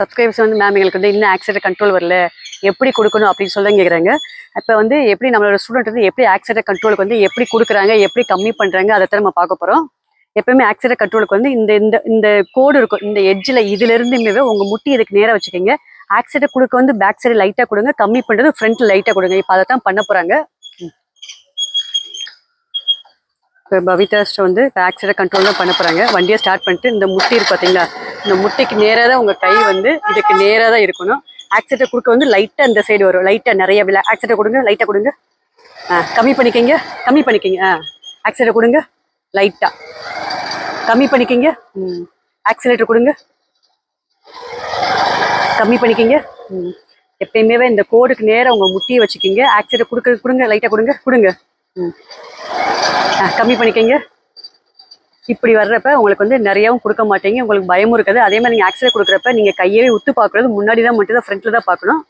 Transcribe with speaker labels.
Speaker 1: Subscribers வந்து ma'am எங்களுக்கு வந்து இன்னும் ஆக்சிடென்ட் கண்ட்ரோல் வரல, எப்படி கொடுக்கணும் அப்படின்னு சொல்லி கேட்குறாங்க. இப்போ வந்து எப்படி நம்மளோட ஸ்டூடெண்ட் வந்து எப்படி ஆக்சிடென்ட் கண்ட்ரோலுக்கு வந்து எப்படி கொடுக்குறாங்க, எப்படி கம்மி பண்ணுறாங்க, அதை தான் நம்ம பார்க்க போகிறோம். எப்பவுமே ஆக்சிடென்ட் கண்ட்ரோலுக்கு வந்து இந்த இந்த இந்த கோடு இருக்கும், இந்த எட்ஜில் இதுலேருந்துமே உங்கள் முட்டி இதுக்கு நேராக வச்சுக்கோங்க. ஆக்சிடென்ட் கொடுக்க வந்து பேக் சைடு லைட்டாக கொடுங்க, கம்மி பண்ணுறது ஃப்ரண்ட்டில் லைட்டாக கொடுங்க. இப்போ அதை தான் பண்ண போகிறாங்க. இப்போ பவிதாஸ்ட்டு வந்து ஆக்சிடென்ட் கண்ட்ரோல் தான் பண்ண போகிறாங்க. வண்டியை ஸ்டார்ட் பண்ணிட்டு இந்த முட்டி இருக்கு பார்த்தீங்களா, இந்த முட்டிக்கு நேராக தான் உங்கள் கை வந்து இதுக்கு நேராக தான் இருக்கணும். ஆக்சிடென்ட் கொடுக்க வந்து லைட்டாக இந்த சைடு வரும், லைட்டாக நிறைய விலை ஆக்சிடென்ட் கொடுங்க, லைட்டாக கொடுங்க. கம்மி பண்ணிக்கிங்க, கம்மி பண்ணிக்கிங்க. ஆக்சிடென்ட் கொடுங்க, லைட்டாக கம்மி பண்ணிக்கிங்க. ஆக்சிலேட்டர் கொடுங்க, கம்மி பண்ணிக்கிங்க. எப்பயுமே இந்த கோடுக்கு நேராக உங்கள் முட்டியை வச்சுக்கிங்க. ஆக்சிடென்ட் கொடுங்க, லைட்டாக கொடுங்க, கொடுங்க. கம்மி பண்ணிக்கிங்க. இப்படி வர்றப்ப உங்களுக்கு வந்து நிறையாவும் கொடுக்க மாட்டீங்க, உங்களுக்கு பயமும் இருக்காது. அதே மாதிரி நீங்கள் ஆக்சிடென்ட் கொடுக்குறப்ப நீங்கள் கையவே உத்து பார்க்குறது முன்னாடி தான், மட்டும் தான் ஃப்ரண்ட்டில் தான் பார்க்கணும்.